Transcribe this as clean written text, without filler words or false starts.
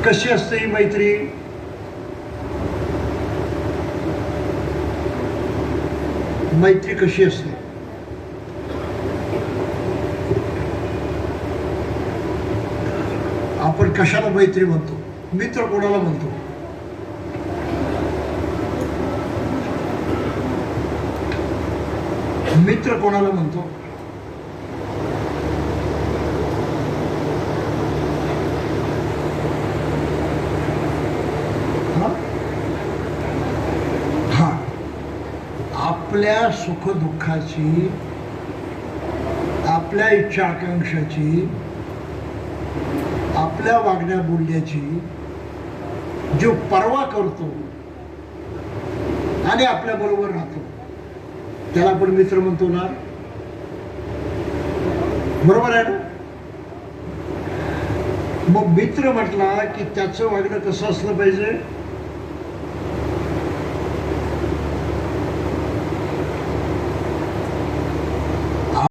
कशी असते ही मैत्री? मैत्री कशी असते? आपण कशाला मैत्री म्हणतो? मित्र कोणाला म्हणतो? मित्र कोणाला म्हणतो? हा, आपल्या सुखदुःखाची, आपल्या इच्छा आकांक्षाची, आपल्या वागण्या बोलण्याची जो पर्वा करतो आणि आपल्या बरोबर राहतो त्याला आपण मित्र म्हणतो ना. बरोबर आहे ना? मग मित्र म्हटला की त्याचं वागणं कसं असलं पाहिजे?